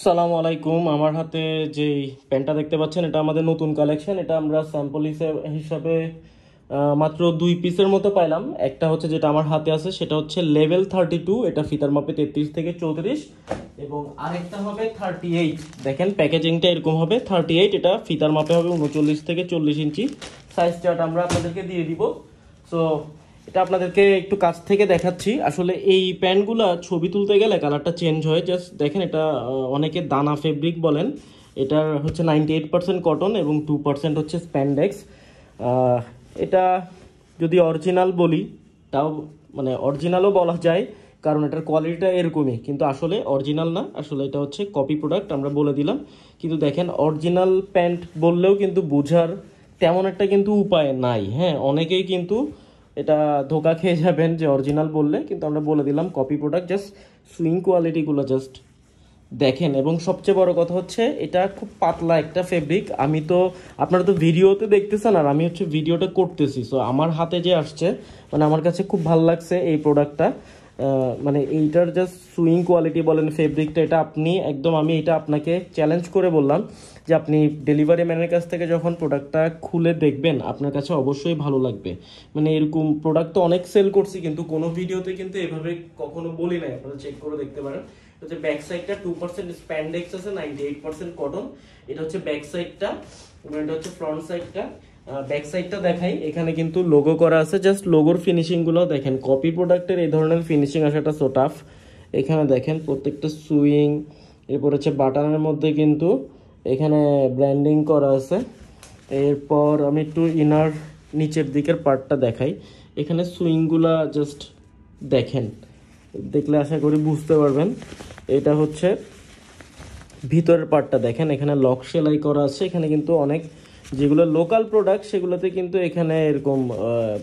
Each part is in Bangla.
সালামু আলাইকুম। আমার হাতে যে প্যান্টটা দেখতে পাচ্ছেন এটা আমাদের নতুন কালেকশন। এটা আমরা স্যাম্পল হিসাবে মাত্র 2 পিসের মতো পাইলাম। একটা হচ্ছে যেটা আমার হাতে আছে সেটা হচ্ছে লেভেল 32, এটা ফিতার মাপে 33 থেকে 34, এবং আরেকটা হবে 38। দেখেন প্যাকেজিংটা এরকম হবে 38, এটা ফিতার মাপে হবে 39 থেকে 40 ইঞ্চি। সাইজ চার্ট আমরা আপনাদেরকে দিয়ে দিব। সো এটা আপনাদেরকে একটু কাছ থেকে দেখাচ্ছি। আসলে এই প্যান্টগুলা ছবি তুলতে গেলে কালারটা চেঞ্জ হয়। জাস্ট দেখেন, এটা অনেকে দানা ফেব্রিক বলেন। এটার হচ্ছে 98% কটন এবং 2% হচ্ছে স্প্যান্ডেক্স। এটা যদি অরিজিনাল বলি তাও মানে অরিজিনালও বলা যায়, কারণ এটার কোয়ালিটিটা এরকমই, কিন্তু আসলে অরিজিনাল না, আসলে এটা হচ্ছে কপি প্রোডাক্ট, আমরা বলে দিলাম। কিন্তু দেখেন, অরিজিনাল প্যান্ট বললেও কিন্তু বোঝার তেমন একটা কিন্তু উপায় নাই। হ্যাঁ, অনেকেই কিন্তু এটা ধোকা খেয়ে যাবেন যে অরিজিনাল বললে, কিন্তু আমরা বলে দিলাম কপি প্রোডাক্ট। জাস্ট সুইং কোয়ালিটিগুলো জাস্ট দেখেন। এবং সবচেয়ে বড় কথা হচ্ছে এটা খুব পাতলা একটা ফেব্রিক। আমি তো, আপনারা তো ভিডিওতে দেখতেছেন আর আমি হচ্ছে ভিডিওটা করতেছি, সো আমার হাতে যে আসছে মানে আমার কাছে খুব ভালো লাগছে এই প্রোডাক্টটা। মানে এইটার জাস্ট সুইং কোয়ালিটি বলেন, ফেব্রিকটা, এটা আপনি একদম, আমি এটা আপনাকে চ্যালেঞ্জ করে বললাম যে আপনি ডেলিভারি ম্যানের কাছ থেকে যখন প্রোডাক্টটা খুলে দেখবেন আপনার কাছে অবশ্যই ভালো লাগবে। মানে এরকম প্রোডাক্ট তো অনেক সেল করছি, কিন্তু কোনো ভিডিওতে কিন্তু এভাবে কখনো বলি নাই, আপনারা চেক করে দেখতে পারেন। হচ্ছে ব্যাক সাইডটা 2% স্প্যান্ডেক্স আছে, 98% কটন। এটা হচ্ছে ব্যাক সাইডটা, এবং এটা হচ্ছে ফ্রন্ট সাইডটা। ব্যাক সাইডটা দেখাই, এখানে কিন্তু লোগো করা আছে। জাস্ট লোগোর ফিনিশিং গুলো দেখেন। কপি প্রোডাক্টের এই ধরনের ফিনিশিং আসাটা সো টাফ। এখানে দেখেন প্রত্যেকটা সুইং, এরপর হচ্ছে বাটনের মধ্যে কিন্তু এখানে ব্র্যান্ডিং করা আছে। এরপর আমি একটু ইনার নিচের দিকের পার্টটা দেখাই। এখানে সুইংগুলা জাস্ট দেখেন, দেখলে আশা করি বুঝতে পারবেন। এটা হচ্ছে ভিতরের পার্টটা দেখেন, এখানে লক সেলাই করা আছে। এখানে কিন্তু অনেক যেগুলো লোকাল প্রোডাক্ট সেগুলোতে কিন্তু এখানে এরকম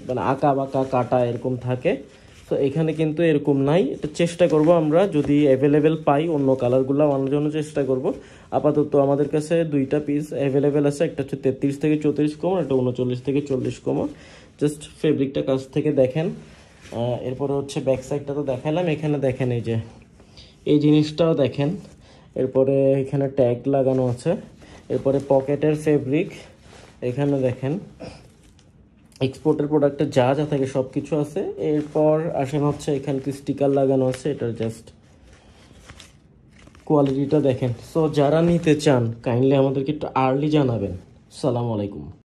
মানে আঁকা বাঁকা কাটা এরকম থাকে। তো এখানে কিন্তু এরকম নাই। এটা চেষ্টা করব আমরা, যদি অ্যাভেলেবেল পাই অন্য কালারগুলো আনার জন্য চেষ্টা করব। আপাতত আমাদের কাছে 2টা পিস অ্যাভেলেবেল আছে, একটা হচ্ছে 33 থেকে 34 কম, একটা 39 থেকে 40 কম। জাস্ট ফেব্রিকটা কাছ থেকে দেখেন। এরপরে হচ্ছে ব্যাক সাইডটা তো দেখালাম। এখানে দেখেন এই যে এই জিনিসটাও দেখেন। এরপরে এখানে ট্যাগ লাগানো আছে। এরপরে পকেটের ফেব্রিক এখানে দেখেন, এক্সপোর্টের প্রোডাক্টে যা যা থাকে সব কিছু আছে। এরপর আসেন হচ্ছে এখানে স্টিকার লাগানো আছে, এটার জাস্ট কোয়ালিটিটা দেখেন। সো যারা নিতে চান কাইন্ডলি আমাদেরকে একটু আর্লি জানাবেন। সালামু আলাইকুম।